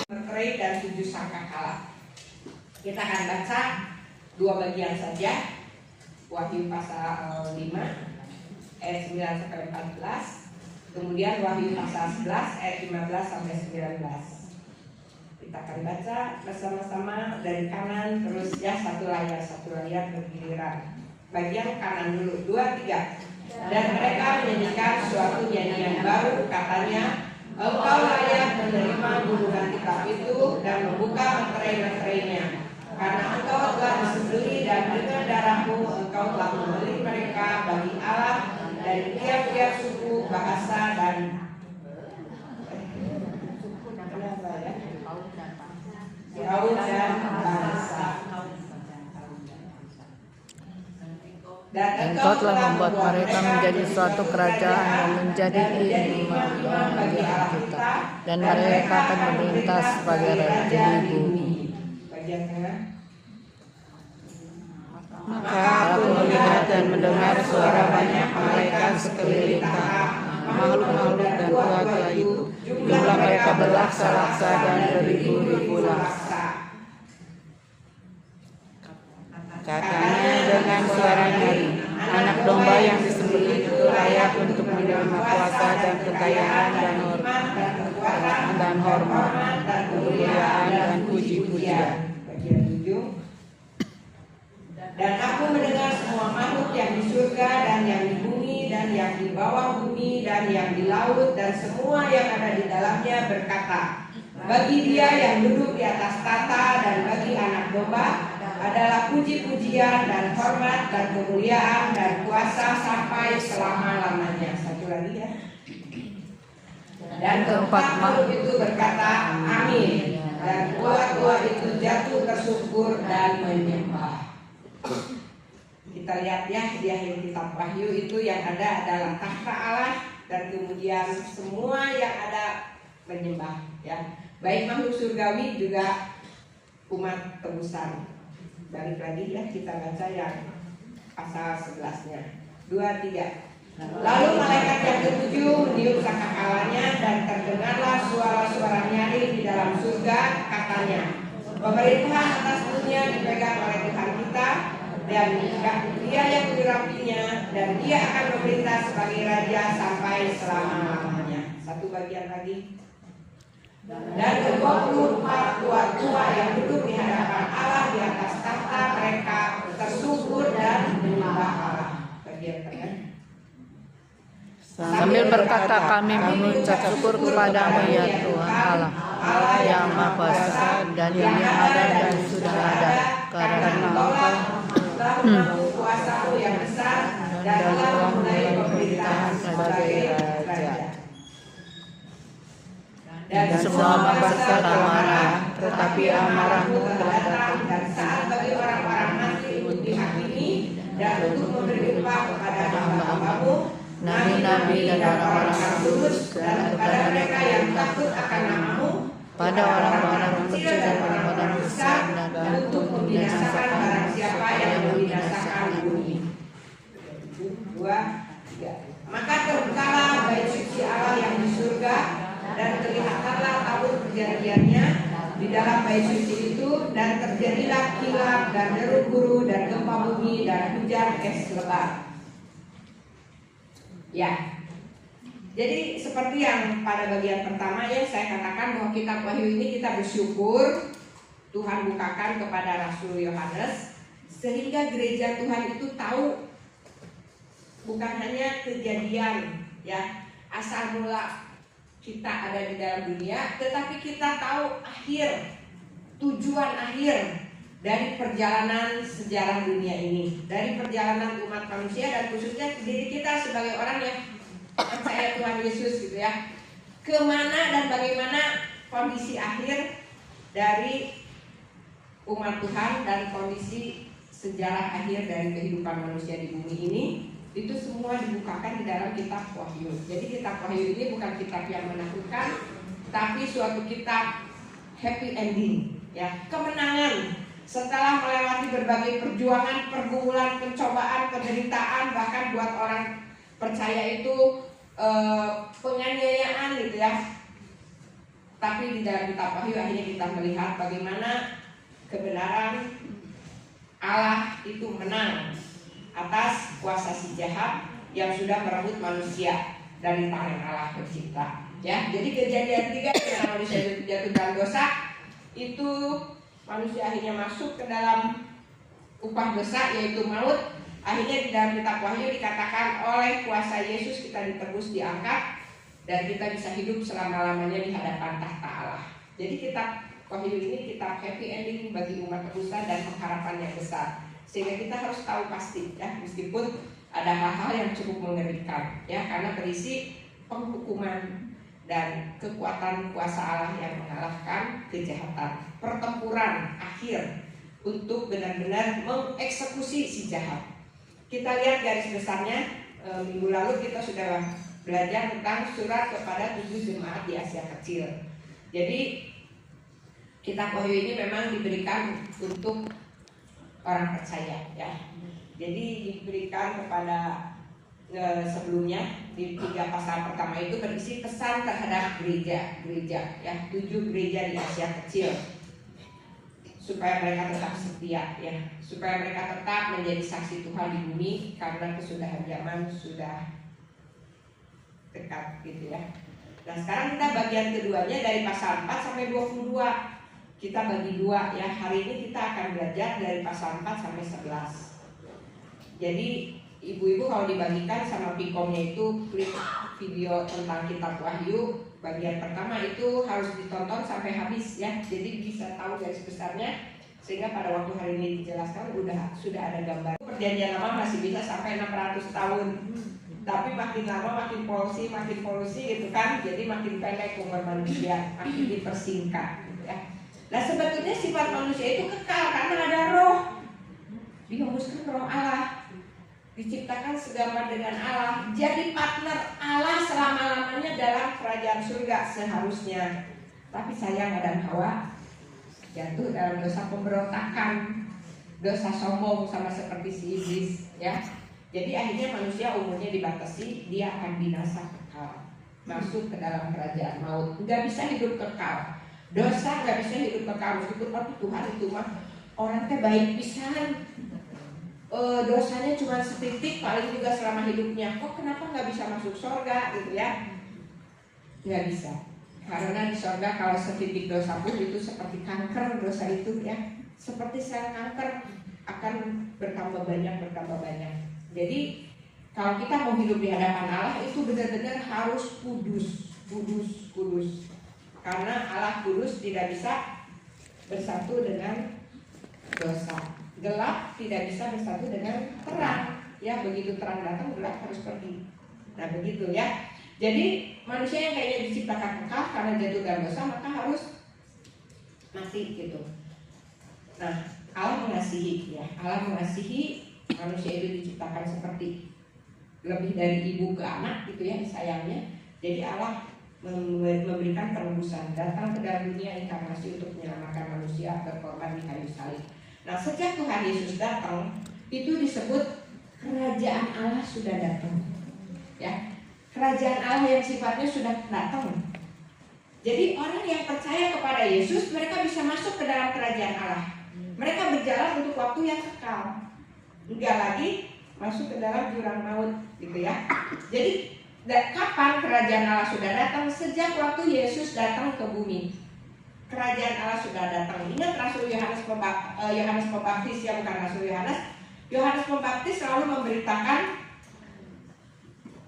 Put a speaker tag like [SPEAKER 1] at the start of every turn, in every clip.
[SPEAKER 1] Bercerai dan 7 sangkakala. Kita akan baca 2 bagian saja. Wahyu pasal 5 ayat 9 sampai 14. Kemudian Wahyu pasal 11 ayat 15 sampai 19. Kita akan baca bersama-sama dari kanan terus ya, satu layar bergiliran. Bagian kanan dulu, 2, 3. Dan mereka menyanyikan suatu nyanyian baru, katanya, engkau layak menerima gunungan kitab itu dan membuka meterai-meterainya, karena engkau telah disembelih dan dengan darahmu engkau telah membeli mereka bagi Allah dari tiap-tiap suku, bahasa dan kaum dan bangsa. Dan
[SPEAKER 2] engkau telah membuat mereka menjadi suatu kerajaan dan menjadi imam bagi Allah kita, dan mereka akan memerintah sebagai raja di bumi. Maka aku melihat dan mendengar suara banyak malaikat sekeliling tahta, makhluk-makhluk dan tua-tua itu. Jumlah mereka berlaksa-laksa dan beribu-ribu laksa. Katanya dengan suara nyaring, anak domba yang disembelih itu layak untuk menerima kuasa dan kekayaan dan hormat dan kemuliaan dan puji-pujian.
[SPEAKER 1] Dan aku mendengar semua makhluk yang di surga dan yang di bumi dan yang di bawah bumi dan yang di laut dan semua yang ada di dalamnya berkata, bagi Dia yang duduk di atas tahta dan bagi anak domba adalah puji-pujian dan hormat dan kemuliaan dan kuasa sampai selama-lamanya. Satu lagi ya. Dan keempat makhluk itu berkata, amin. Dan tua-tua itu jatuh tersungkur dan menyembah. Kita lihat ya, di akhir kitab Wahyu itu yang ada adalah tahta Allah dan kemudian semua yang ada menyembah ya. Baik makhluk surgawi juga umat tebusan. Balik lagi ya, kita baca yang pasal 11-nya. 2, 3. Lalu malaikat yang ketujuh meniup sangkakalanya dan terdengarlah suara-suara nyaring di dalam surga, katanya, pemerintahan atas dunia dipegang oleh Tuhan kita dan Dia yang menyerapinya, dan Dia akan memerintah sebagai raja sampai selama-lamanya. Satu bagian lagi. Dan ke-24 tua-tua yang duduk di hadapan Allah di atas tahta, mereka tersungkur dan menyembah Allah. Bagian tengah.
[SPEAKER 2] Sambil berkata, kami mengucap syukur kepadamu ya Tuhan Allah yang Maha Kuasa dan yang ada dan sudah ada, karena Engkau telah membangun kuasa-Mu yang besar dan telah memulai pemerintahan sebagai raja. Dan semua bangsa marah, tetapi amarahmu telah datang,
[SPEAKER 1] dan saat bagi orang-orang mati untuk dihakimi dan untuk memberi upah kepada hamba-Hamba-Mu, nabi-nabi dan orang-orang kudus, dan kepada mereka yang takut akan nama-Mu,
[SPEAKER 2] pada orang-orang kecil dan orang-orang besar, dan
[SPEAKER 1] untuk membinasakan barang siapa yang membinasakan bumi. 2, 3. Maka terbukalah bait suci Allah yang di surga, dan terlihatlah tabut perjanjiannya di dalam bait suci itu, dan terjadilah kilat dan deru guru dan gempa bumi dan hujan es lebat. Ya, jadi seperti yang pada bagian pertama ya saya katakan bahwa kitab Wahyu ini kita bersyukur Tuhan bukakan kepada Rasul Yohanes sehingga gereja Tuhan itu tahu bukan hanya kejadian ya asal mula kita ada di dalam dunia, tetapi kita tahu tujuan akhir dari perjalanan sejarah dunia ini, dari perjalanan umat manusia dan khususnya diri kita sebagai orang yang percaya Tuhan Yesus gitu ya, kemana dan bagaimana kondisi akhir dari umat Tuhan dan kondisi sejarah akhir dari kehidupan manusia di bumi ini. Itu semua dibukakan di dalam kitab Wahyu. Jadi kitab Wahyu ini bukan kitab yang menakutkan, tapi suatu kitab happy ending, ya, kemenangan setelah melewati berbagai perjuangan, pergumulan, pencobaan, penderitaan, bahkan buat orang percaya itu penganiayaan gitu ya. Tapi di dalam kitab Wahyu akhirnya kita melihat bagaimana kebenaran Allah itu menang atas kuasa si jahat yang sudah merebut manusia dari tangan Allah pencipta. Ya, jadi kejadian 3 ketika manusia jatuh dalam dosa itu manusia akhirnya masuk ke dalam upah dosa yaitu maut. Akhirnya di dalam kitab Wahyu dikatakan oleh kuasa Yesus kita ditebus, diangkat, dan kita bisa hidup selama-lamanya di hadapan tahta Allah. Jadi kitab Wahyu ini kitab happy ending bagi umat manusia dan pengharapan yang besar. Sehingga kita harus tahu pasti ya, meskipun ada hal-hal yang cukup mengerikan ya, karena berisi penghukuman dan kekuatan kuasa Allah yang mengalahkan kejahatan. Pertempuran akhir untuk benar-benar mengeksekusi si jahat. Kita lihat garis besarnya, minggu lalu kita sudah belajar tentang surat kepada 7 jemaat di Asia Kecil. Jadi kitab Wahyu ini memang diberikan untuk orang percaya ya. Jadi diberikan kepada sebelumnya di 3 pasal pertama itu berisi pesan terhadap gereja ya, 7 gereja di Asia Kecil, supaya mereka tetap setia ya, supaya mereka tetap menjadi saksi Tuhan di bumi karena kesudahan zaman sudah dekat gitu ya. Nah sekarang kita bagian keduanya dari pasal 4 sampai 22. Kita bagi 2 ya. Hari ini kita akan belajar dari pasal 4 sampai 11. Jadi ibu-ibu kalau dibagikan sama pikomnya itu klik video tentang kitab Wahyu bagian pertama itu harus ditonton sampai habis ya. Jadi bisa tahu garis besarnya, sehingga pada waktu hari ini dijelaskan sudah ada gambar. Perjanjian lama masih bisa sampai 600 tahun. Tapi makin lama makin polusi gitu kan. Jadi makin pendek umur manusia, makin dipersingkat gitu ya. Nah sebetulnya sifat manusia itu kekal karena ada roh. Dihembuskan roh Allah, diciptakan segambar dengan Allah, jadi partner Allah selama-lamanya dalam kerajaan surga seharusnya. Tapi sayang Adam Hawa jatuh dalam dosa pemberontakan, dosa sombong sama seperti si iblis ya. Jadi akhirnya manusia umurnya dibatasi, dia akan binasa kekal, masuk ke dalam kerajaan maut, nggak bisa hidup kekal. Dosa nggak bisa hidup kekal, meskipun Tuhan itu mah orang teh baik pisan. Dosanya cuma setitik paling juga selama hidupnya, kok kenapa nggak bisa masuk surga gitu ya? Nggak bisa, karena di surga kalau setitik dosa pun itu seperti kanker dosa itu ya, seperti sel kanker akan bertambah banyak. Jadi kalau kita mau hidup di hadapan Allah itu benar-benar harus kudus, karena Allah kudus tidak bisa bersatu dengan dosa. Gelap tidak bisa bersatu dengan terang ya, begitu terang datang gelap harus pergi. Nah begitu ya. Jadi manusia yang kayaknya diciptakan kekal karena jatuh dalam dosa maka harus mati gitu. Nah Allah mengasihi ya, Allah mengasihi manusia itu diciptakan seperti lebih dari ibu ke anak gitu ya, sayangnya. Jadi Allah memberikan penebusan, datang ke dalam dunia inkarnasi untuk menyelamatkan manusia, berkorban di kayu salib. Nah sejak Tuhan Yesus datang itu disebut kerajaan Allah sudah datang ya, kerajaan Allah yang sifatnya sudah datang. Jadi orang yang percaya kepada Yesus mereka bisa masuk ke dalam kerajaan Allah. Mereka berjalan untuk waktu yang kekal, enggak lagi masuk ke dalam jurang maut gitu ya. Jadi kapan kerajaan Allah sudah datang? Sejak waktu Yesus datang ke bumi, kerajaan Allah sudah datang. Ingat Rasul Yohanes Pembaptis ya, bukan Rasul Yohanes. Yohanes Pembaptis selalu memberitakan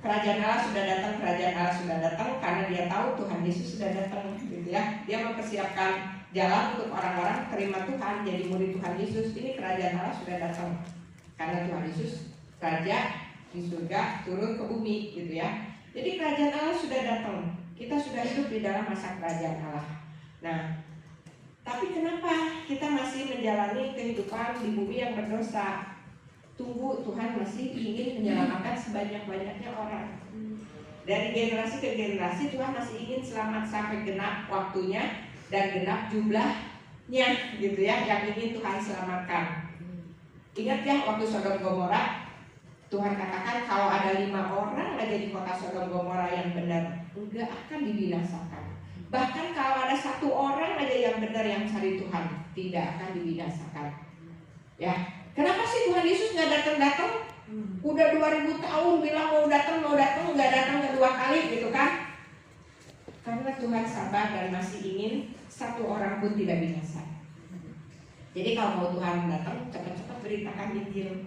[SPEAKER 1] kerajaan Allah sudah datang, kerajaan Allah sudah datang, karena dia tahu Tuhan Yesus sudah datang gitu ya. Dia mempersiapkan jalan untuk orang-orang terima Tuhan, jadi murid Tuhan Yesus. Ini kerajaan Allah sudah datang karena Tuhan Yesus raja di surga turun ke bumi gitu ya. Jadi kerajaan Allah sudah datang. Kita sudah hidup di dalam masa kerajaan Allah. Nah, tapi kenapa kita masih menjalani kehidupan di bumi yang berdosa? Tunggu, Tuhan masih ingin menyelamatkan sebanyak-banyaknya orang. Dari generasi ke generasi Tuhan masih ingin selamat sampai genap waktunya dan genap jumlah gitu ya, yang ingin Tuhan selamatkan. Ingat ya waktu Sodom Gomora, Tuhan katakan kalau ada 5 orang aja di kota Sodom Gomora yang benar, enggak akan dibinasakan. Bahkan kalau ada 1 orang aja yang benar yang cari Tuhan, tidak akan dibinasakan. Ya, kenapa sih Tuhan Yesus nggak datang-datang? Udah 2000 tahun bilang mau datang, nggak datang kedua kali gitu kan? Karena Tuhan sabar dan masih ingin 1 orang pun tidak binasa. Jadi kalau mau Tuhan datang, cepat-cepat beritakan Injil.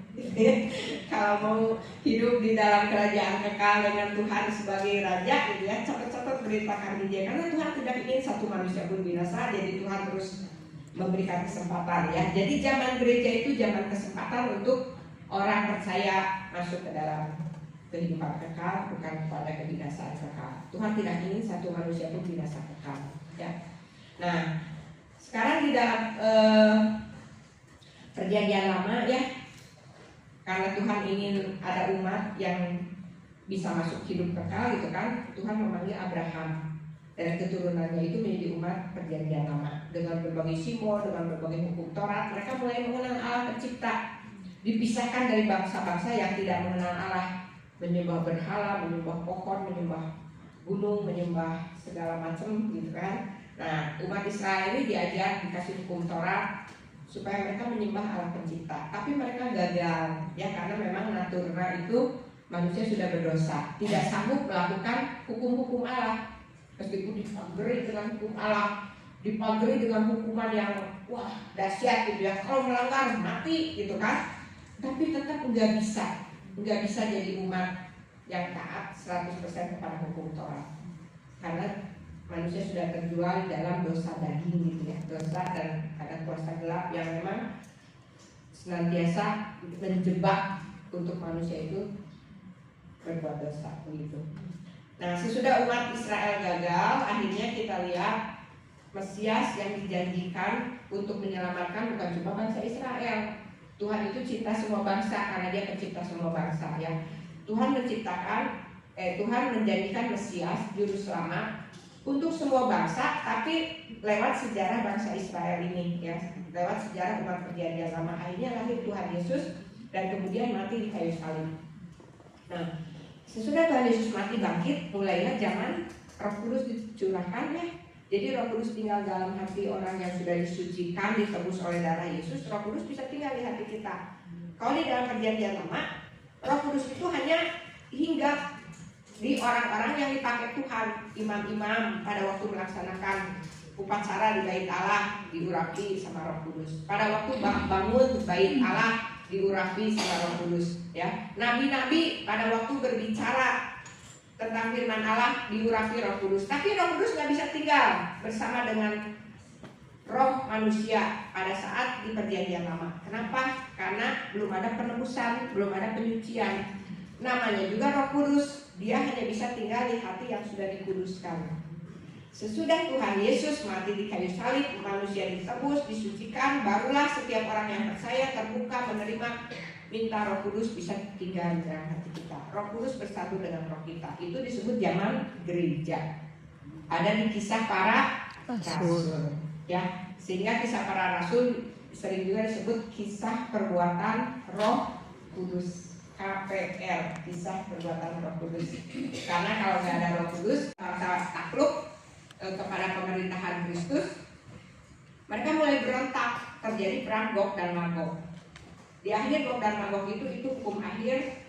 [SPEAKER 1] Kalau mau hidup di dalam kerajaan kekal dengan Tuhan sebagai Raja, gitu ya, cepat-cepat beritakan Injil. Karena Tuhan tidak ingin 1 manusia pun binasa, jadi Tuhan terus memberikan kesempatan ya. Jadi zaman gereja itu zaman kesempatan untuk orang percaya masuk ke dalam kehidupan kekal, bukan kepada kebinasaan kekal. Tuhan tidak ingin 1 manusia pun binasa kekal ya. Nah, sekarang di dalam perjanjian lama ya, karena Tuhan ingin ada umat yang bisa masuk hidup kekal gitu kan, Tuhan memanggil Abraham dan keturunannya itu menjadi umat perjanjian lama. Dengan berbagai simbol, dengan berbagai hukum Taurat, mereka mulai mengenal Allah pencipta, dipisahkan dari bangsa-bangsa yang tidak mengenal Allah, menyembah berhala, menyembah pohon, menyembah gunung, menyembah segala macam gitu kan. Nah, umat Israel ini diajar, dikasih hukum Taurat supaya mereka menyembah Allah pencipta. Tapi mereka gagal ya, karena memang naturnya itu manusia sudah berdosa, tidak sanggup melakukan hukum-hukum Allah. Meskipun dipagari dengan hukum Allah, dipagari dengan hukuman yang wah dahsyat gitu ya, kalau melanggar mati gitu kan, tapi tetap nggak bisa jadi umat yang taat 100% kepada hukum Taurat. Karena manusia sudah terjual dalam dosa daging gitu ya, dosa dan ada kuasa gelap yang memang senantiasa menjebak untuk manusia itu berbuat dosa begitu. Nah, sesudah umat Israel gagal, akhirnya kita lihat Mesias yang dijanjikan untuk menyelamatkan bukan cuma bangsa Israel. Tuhan itu cinta semua bangsa karena Dia pencipta semua bangsa ya. Tuhan menjanjikan Mesias juru selamat untuk semua bangsa, tapi lewat sejarah bangsa Israel ini ya, lewat sejarah umat perjanjian lama. Akhirnya lahir Tuhan Yesus dan kemudian mati di kayu salib. Nah, sesudah Tuhan Yesus mati bangkit, mulailah zaman Roh Kudus dicurahkan ya. Jadi Roh Kudus tinggal dalam hati orang yang sudah disucikan, ditebus oleh darah Yesus. Roh Kudus bisa tinggal di hati kita. Kalau di dalam perjanjian lama, Roh Kudus itu hanya hinggap di orang-orang yang dipakai Tuhan, imam-imam pada waktu melaksanakan upacara di bait Allah diurapi sama Roh Kudus. Pada waktu bangun bait Allah diurapi sama Roh Kudus ya. Nabi-nabi pada waktu berbicara tentang firman Allah diurapi Roh Kudus. Tapi Roh Kudus nggak bisa tinggal bersama dengan roh manusia pada saat di perjanjian lama. Kenapa? Karena belum ada penebusan, belum ada penyucian. Namanya juga Roh Kudus, Dia hanya bisa tinggal di hati yang sudah dikuduskan. Sesudah Tuhan Yesus mati di kayu salib, manusia ditebus, disucikan, barulah setiap orang yang percaya terbuka menerima, minta Roh Kudus bisa tinggal di dalam hati kita. Roh Kudus bersatu dengan roh kita. Itu disebut zaman gereja. Ada di kisah para rasul ya. Sehingga kisah para rasul sering juga disebut kisah perbuatan Roh Kudus. KPR, kisah perbuatan Roh Kudus. Karena kalau nggak ada Roh Kudus, bangsa takluk kepada pemerintahan Kristus, mereka mulai berontak, terjadi perang Gog dan Magog. Di akhir Gog dan Magog itu hukum akhir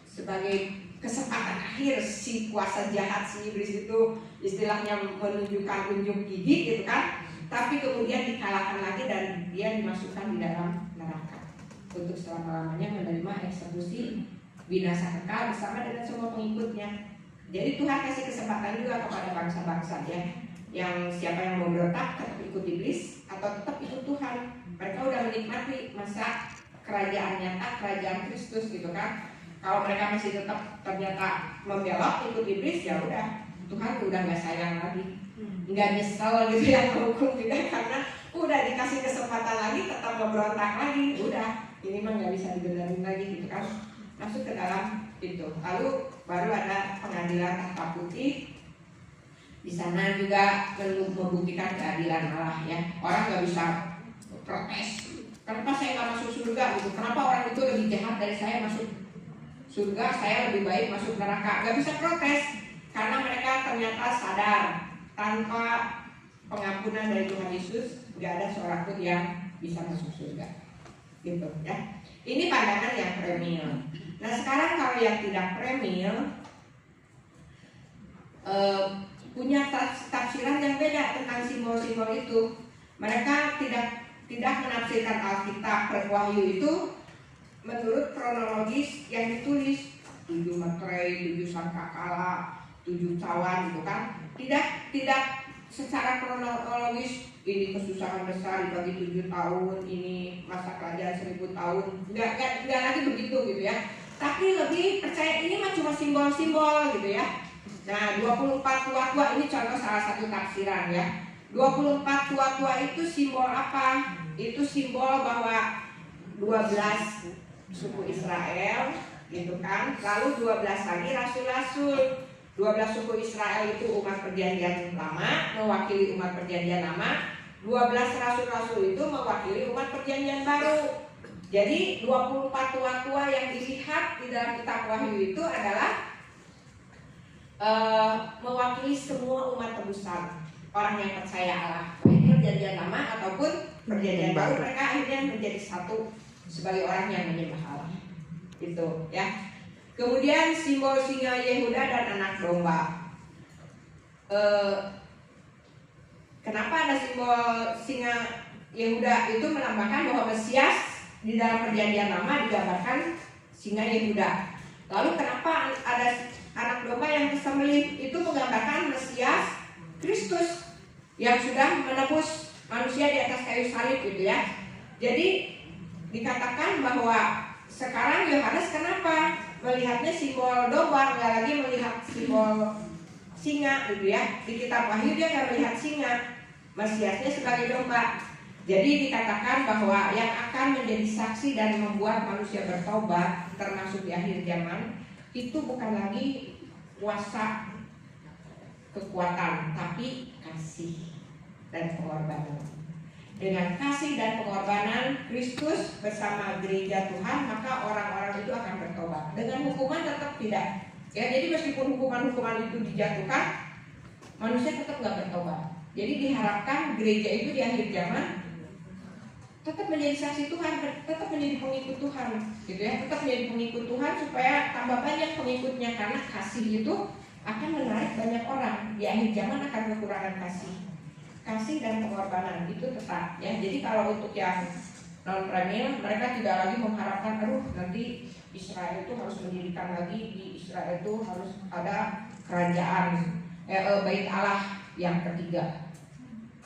[SPEAKER 1] sebagai kesempatan akhir si kuasa jahat, si iblis itu istilahnya menunjukkan unjuk gigi gitu kan, tapi kemudian dikalahkan lagi dan dia dimasukkan di dalam neraka untuk selama-lamanya menerima eksekusi binasa kekal bersama dengan semua pengikutnya. Jadi Tuhan kasih kesempatan juga kepada bangsa-bangsa ya, yang siapa yang mau berontak tetap ikut iblis atau tetap ikut Tuhan. Mereka udah menikmati masa kerajaan nyata, kerajaan Kristus gitu kan. Kalau mereka masih tetap ternyata membelok ikut iblis, ya udah Tuhan udah nggak sayang lagi, nggak nyesel gitu ya hukum juga, karena udah dikasih kesempatan lagi tetap berontak lagi, udah ini mah nggak bisa dibenerin lagi gitu kan, masuk ke dalam itu. Lalu baru ada pengadilan tahta putih Di sana juga membuktikan keadilan Allah ya. Orang nggak bisa protes. Kenapa saya nggak masuk surga gitu? Kenapa orang itu lebih jahat dari saya masuk surga? Saya lebih baik masuk neraka. Nggak bisa protes karena mereka ternyata sadar tanpa pengampunan dari Tuhan Yesus nggak ada seorang pun yang bisa masuk surga. Gitu ya. Ini pandangan yang premil. Nah sekarang kalau yang tidak premil punya tafsiran yang beda tentang simbol-simbol itu. Mereka tidak menafsirkan Alkitab Wahyu itu menurut kronologis yang ditulis 7 meterai, 7 sangkakala, 7 cawan gitu kan. Tidak secara kronologis ini kesusahan besar dibagi 7 tahun, ini masa kerajaan 1000 tahun. Enggak lagi begitu gitu ya. Tapi lebih percaya ini mah cuma simbol-simbol gitu ya. Nah 24 tua-tua ini contoh salah satu tafsiran ya. 24 tua-tua itu simbol apa? Itu simbol bahwa 12 suku Israel gitu kan. Lalu 12 lagi rasul-rasul. 12 suku Israel itu umat perjanjian lama, mewakili umat perjanjian lama. 12 rasul-rasul itu mewakili umat perjanjian baru. Jadi 24 tua-tua yang dilihat di dalam kitab Wahyu itu adalah mewakili semua umat tebusan, orang yang percaya Allah, baik perjanjian lama ataupun perjanjian baru. Mereka akhirnya menjadi satu sebagai orang yang menyembah Allah. Itu ya. Kemudian simbol singa Yehuda dan anak domba. Kenapa ada simbol singa Yehuda? Itu melambangkan bahwa Mesias di dalam perjanjian lama digambarkan singa Yehuda. Lalu kenapa ada anak domba yang disembelih? Itu menggambarkan Mesias Kristus yang sudah menebus manusia di atas kayu salib gitu ya. Jadi dikatakan bahwa sekarang Yohanes kenapa melihatnya simbol domba, nggak lagi melihat simbol singa gitu ya. Di kitab Wahyu dia nggak melihat singa, Mesiasnya sebagai domba. Jadi dikatakan bahwa yang akan menjadi saksi dan membuat manusia bertobat termasuk di akhir zaman itu bukan lagi kuasa kekuatan, tapi kasih dan pengorbanan. Dengan kasih dan pengorbanan Kristus bersama gereja Tuhan, maka orang-orang itu akan bertobat. Dengan hukuman tetap tidak. Ya, jadi meskipun hukuman-hukuman itu dijatuhkan, manusia tetap nggak bertobat. Jadi diharapkan gereja itu di akhir zaman tetap menjadi saksi Tuhan, tetap menjadi pengikut Tuhan, gitu ya, tetap menjadi pengikut Tuhan supaya tambah banyak pengikutnya, karena kasih itu akan menarik banyak orang. Di akhir zaman akan kekurangan kasih dan pengorbanan itu tetap ya. Jadi kalau untuk yang non premium, mereka tidak lagi mengharapkan nanti Israel itu harus mendirikan lagi, di Israel itu harus ada kerajaan bait Allah yang ketiga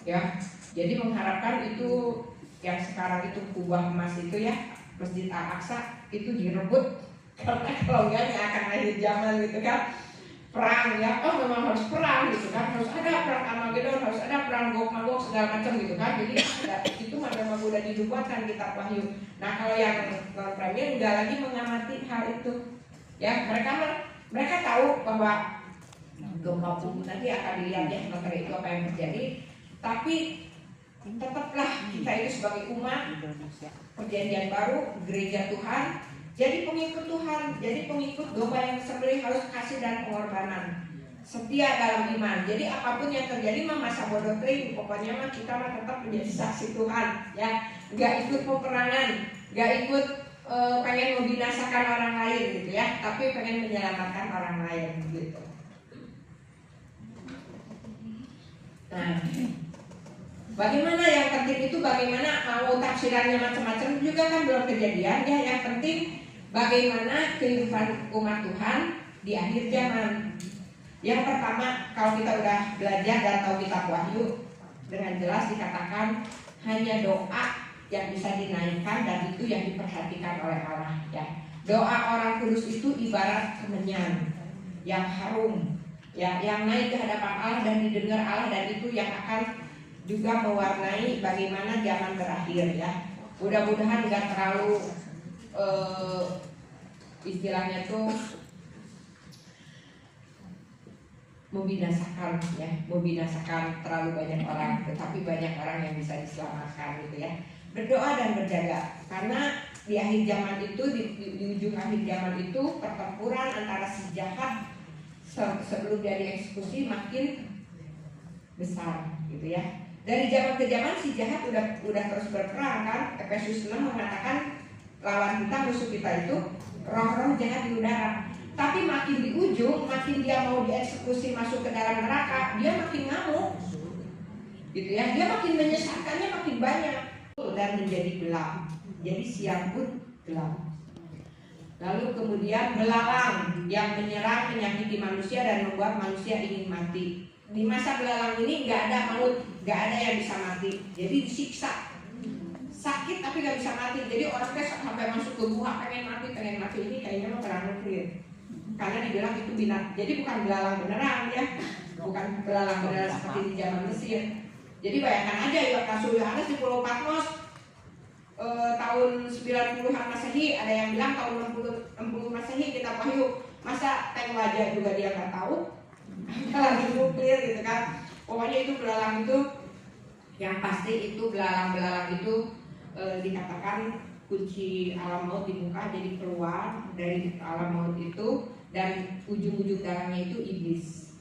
[SPEAKER 1] ya. Jadi mengharapkan itu yang sekarang itu kubah emas itu ya, Masjid Al-Aqsa itu direbut, karena kalau enggak akan akhir zaman gitu kan, perang ya. Oh memang harus perang gitu kan, harus ada perang Armageddon, harus ada perang Gog Magog segala macam gitu kan. Jadi itu memang udah dibuatkan kitab Wahyu. Nah kalau yang non-premier enggak lagi mengamati hal itu ya. Mereka tahu bahwa gempa bumi nanti akan dilihat ya, materi itu apa yang terjadi. Tapi tetaplah kita itu sebagai umat perjanjian baru, gereja Tuhan, jadi pengikut Tuhan, jadi pengikut domba yang disembelih, harus kasih dan pengorbanan, setia dalam iman. Jadi apapun yang terjadi mah masa bodoh teuing, pokoknya mah kita mah tetap menjadi saksi Tuhan ya, nggak ikut peperangan, nggak ikut pengen membinasakan orang lain gitu ya, tapi pengen menyelamatkan orang lain gitu. Nah, bagaimana yang penting itu, bagaimana mau tafsirannya macam-macam juga kan belum kejadian ya. Yang penting bagaimana kehidupan umat Tuhan di akhir zaman. Yang pertama, kalau kita udah belajar dan tahu kitab Wahyu, dengan jelas dikatakan hanya doa yang bisa dinaikkan dan itu yang diperhatikan oleh Allah ya. Doa orang kudus itu ibarat kemenyan yang harum ya, yang naik ke hadapan Allah dan didengar Allah, dan itu yang akan juga mewarnai bagaimana zaman berakhir ya. Mudah-mudahan nggak terlalu istilahnya tuh membinasakan ya, membinasakan terlalu banyak orang, tetapi banyak orang yang bisa diselamatkan gitu ya. Berdoa dan berjaga, karena di akhir zaman itu, di ujung akhir zaman itu, pertempuran antara si jahat sebelum dia dieksekusi makin besar gitu ya. Dari zaman ke zaman si jahat udah terus berperang kan. Efesus 6 mengatakan lawan kita, musuh kita itu roh-roh jahat di udara. Tapi makin di ujung, makin dia mau dieksekusi masuk ke dalam neraka, dia makin ngamuk gitu ya. Dia makin menyesatkannya makin banyak dan menjadi gelap. Jadi siang pun gelap. Lalu kemudian belalang yang menyerang, menyakiti manusia dan membuat manusia ingin mati. Di masa belalang ini nggak ada maut, nggak ada yang bisa mati. Jadi disiksa, sakit tapi nggak bisa mati. Jadi orang sampai masuk ke gua pengen mati. Ini kayaknya mau terang clear. Karena dibilang itu binatang. Jadi bukan belalang beneran ya, bukan belalang beneran seperti di zaman Mesir. Jadi bayangkan aja ya Rasul Yohanes di Pulau Patmos tahun 90-an Masehi, ada yang bilang tahun 60 Masehi kita Wahyu. Masa tank wajah juga dia nggak tahu? Lagi nuklir gitu kan. Pokoknya itu belalang itu, yang pasti itu belalang itu dikatakan kunci alam maut dibuka, jadi keluar dari alam maut itu, dan ujung-ujung dalangnya itu iblis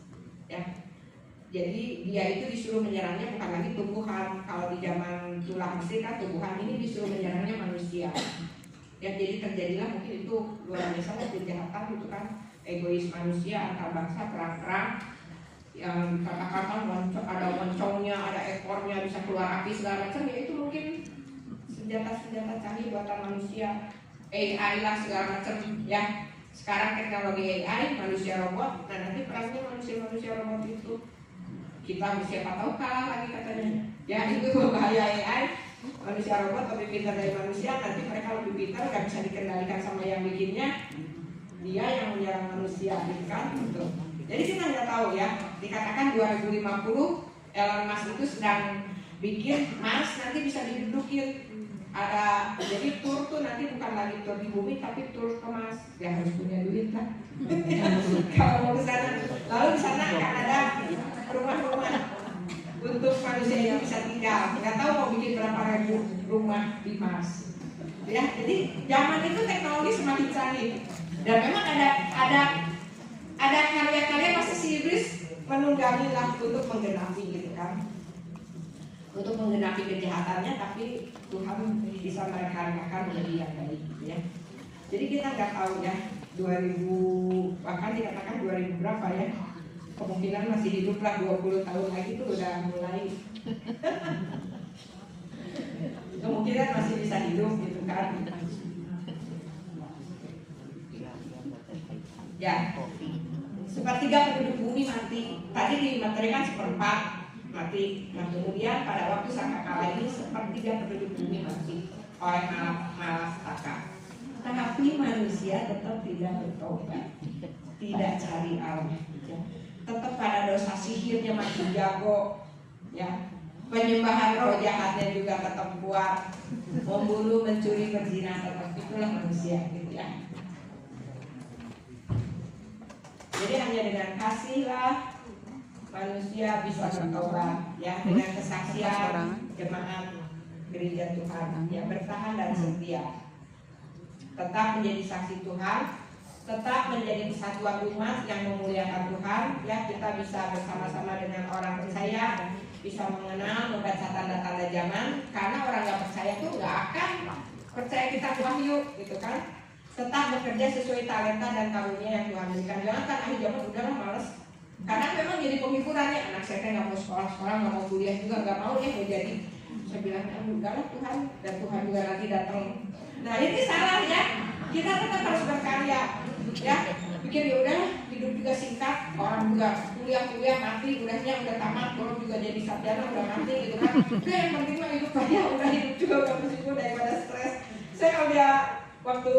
[SPEAKER 1] ya. Jadi dia itu disuruh menyerangnya bukan lagi tumbuhan. Kalau di zaman tulah Mesir kan tumbuhan, ini disuruh menyerangnya manusia ya. Jadi terjadilah mungkin itu luar biasa kejahatan gitu kan, egois manusia antar bangsa, perang-perang yang kata-kata ada moncongnya, ada ekornya, bisa keluar api segala macam ya. Itu mungkin senjata-senjata canggih buatan manusia, AI lah segala macam ya. Sekarang teknologi AI, manusia robot, nah nanti perangnya manusia robot itu. Kita siapa tahu kalah lagi katanya. Ya itu bahaya AI, manusia robot lebih pintar dari manusia, nanti mereka lebih pintar, gak bisa dikendalikan sama yang bikinnya, dia yang menyerang manusia gitu kan gitu. Jadi kita nggak tahu ya. Dikatakan 2050 Elon Musk itu sedang bikin Mars nanti bisa didudukin. Ada jadi tur tuh nanti bukan lagi tur di bumi tapi tur ke Mars. Ya harus punya duit lah. Kalau mau ke sana. Lalu di sana akan ada rumah-rumah untuk manusia yang bisa tinggal. Nggak tahu mau bikin berapa ribu rumah di Mars. Ya, jadi zaman itu teknologi semakin canggih. Dan memang ada karya-karya masa si iblis menunggangi lah untuk menggenapi gitu kan, untuk menggenapi kejahatannya, tapi Tuhan bisa merekarnakan menjadi yang baik gitu ya. Jadi kita nggak tahu ya 2000, bahkan dikatakan 2000 berapa ya, kemungkinan masih hidup lah 20 tahun lagi tuh udah mulai kemungkinan masih bisa hidup gitu kan. Ya, sepertiga penduduk bumi mati. Tadi dimaterikan seperempat mati. Nah kemudian pada waktu sangkakala ini sepertiga penduduk bumi mati oleh malapetaka. Tapi manusia tetap tidak bertobat, tidak cari Allah, ya. Tetap pada dosa, sihirnya makin jago, ya. Penyembahan roh jahatnya juga tetap kuat, membunuh, mencuri, berzina, tetap itulah manusia, gitu ya. Jadi hanya dengan kasihlah manusia bisa bertobat ya, dengan kesaksian jemaat gereja Tuhan ya, bertahan dan setia, tetap menjadi saksi Tuhan, tetap menjadi kesatuan umat yang memuliakan Tuhan ya. Kita bisa bersama-sama dengan orang percaya, bisa mengenal, membaca tanda-tanda zaman, karena orang nggak percaya tuh nggak akan percaya kita Wahyu gitu kan. Tetap bekerja sesuai talenta dan karunia yang Tuhan berikan. Jangan kan akhir zaman udahlah males. Karena memang jadi penghiburannya, anak saya kan nggak mau sekolah-sekolah, nggak mau kuliah juga, nggak mau mau jadi. Saya bilang udahlah Tuhan, dan Tuhan juga nanti datang. Nah ini salah ya. Kita tetap harus berkarya ya. Pikir ya udahlah, hidup juga singkat, orang juga kuliah mati, udah tamat, orang juga jadi sarjana udah mati gitu kan. Udah yang penting mah hidup aja, udah hidup juga udah bersyukur daripada stres. Saya kalau dia waktu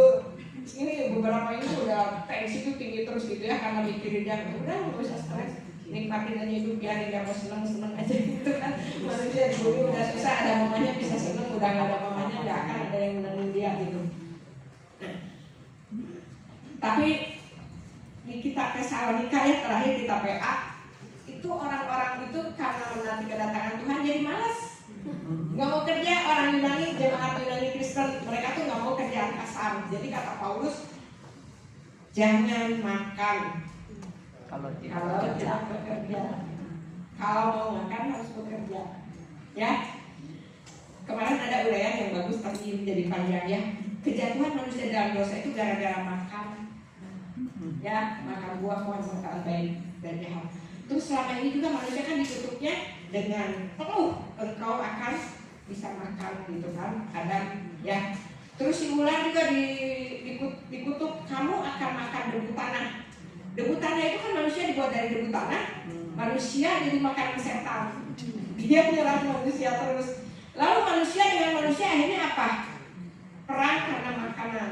[SPEAKER 1] ini beberapa ini udah tensi itu tinggi terus gitu ya, karena mikirin dia udah nggak usah stres, nikmatin aja hidup, biarin dia mau seneng aja gitu kan. Manusia dulu udah susah, ada mamanya bisa seneng, udah nggak ada mamanya nggak akan ada yang menangin dia gitu. Nah, tapi di kitab Tesalonika ya, terakhir kitab PA itu orang-orang itu karena menanti kedatangan Tuhan jadi malas, nggak mau kerja. Orang Yunani, jemaat Yunani Kristen, mereka tuh nggak mau kerjaan kasar. Jadi kata Paulus, jangan makan
[SPEAKER 2] Kalau
[SPEAKER 1] kalau tidak bekerja. Kalau mau makan harus bekerja. Ya. Kemarin ada uraian yang bagus tapi ini jadi panjang ya. Kejatuhan manusia dalam dosa itu gara-gara makan. Ya, makan buah antara baik dan jahat. Terus selama ini juga manusia kan ditutupnya dengan engkau akan bisa makan gitu kan. Kadang ya. Terus si ular juga dikutuk, kamu akan makan debu tanah. Debu tanah itu kan manusia dibuat dari debu tanah. Manusia jadi makanan setan. Dia menyerang manusia terus. Lalu manusia dengan manusia akhirnya apa? Perang karena makanan.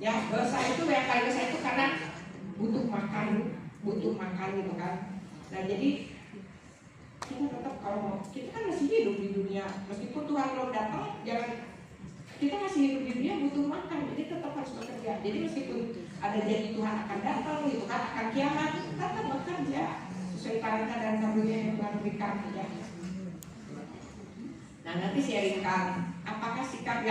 [SPEAKER 1] Ya, dosa itu yang kali dosa itu karena butuh makan gitu kan. Nah jadi kita tetap kalau kita kan masih hidup di dunia, meskipun Tuhan belum datang, kita masih hidup di dunia butuh makan, jadi tetap harus bekerja. Jadi meskipun ada janji Tuhan akan datang gitu kan, akan kiamat, tetap bekerja sesuai talenta dan karunia yang Tuhan berikan aja. Nah nanti sharingkan apakah sikap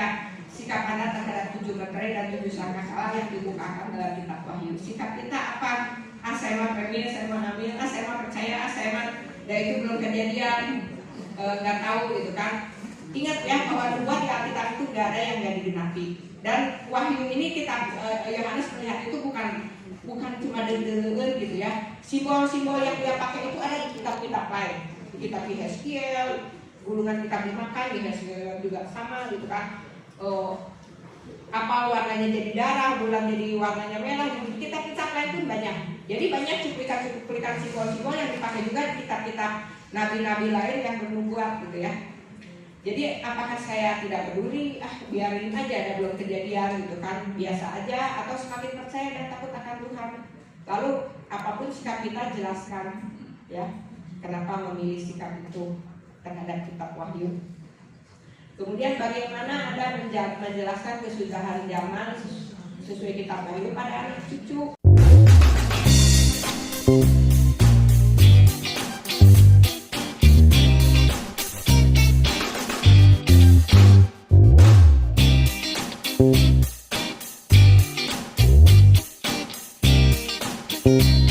[SPEAKER 1] Anda terhadap 7 meterai dan 7 sangka salah yang dibukakan dalam kitab Wahyu. Sikap kita apa? Saya mah permin, saya mah ambil, saya mah percaya, saya mah dan itu belum kejadian, nggak tahu gitu kan. Ingat ya bahwa nubuat di Alkitab itu nggak ada yang nggak digenapi. Dan Wahyu ini kita Yohanes melihat itu bukan cuma dengar gitu ya. Simbol-simbol yang dia pakai itu ada di kitab-kitab lain. Di kitab Yeskiel, gulungan kitab dimakan, di Yeskiel juga sama gitu kan. Apa warnanya jadi darah, bulan jadi warnanya merah. Di kitab-kitab lain pun banyak. Jadi banyak cuplikan simbol-simbol yang dipakai juga di kitab-kitab nabi-nabi lain yang bernubuat gitu ya. Jadi apakah saya tidak peduli, biarin aja, ada belum kejadian gitu kan, biasa aja, atau semakin percaya dan takut akan Tuhan. Lalu apapun sikap kita jelaskan ya, kenapa memilih sikap itu terhadap kitab Wahyu. Kemudian bagaimana Anda menjelaskan kesudahan zaman sesuai kitab Wahyu pada anak cucu.
[SPEAKER 3] Thank you.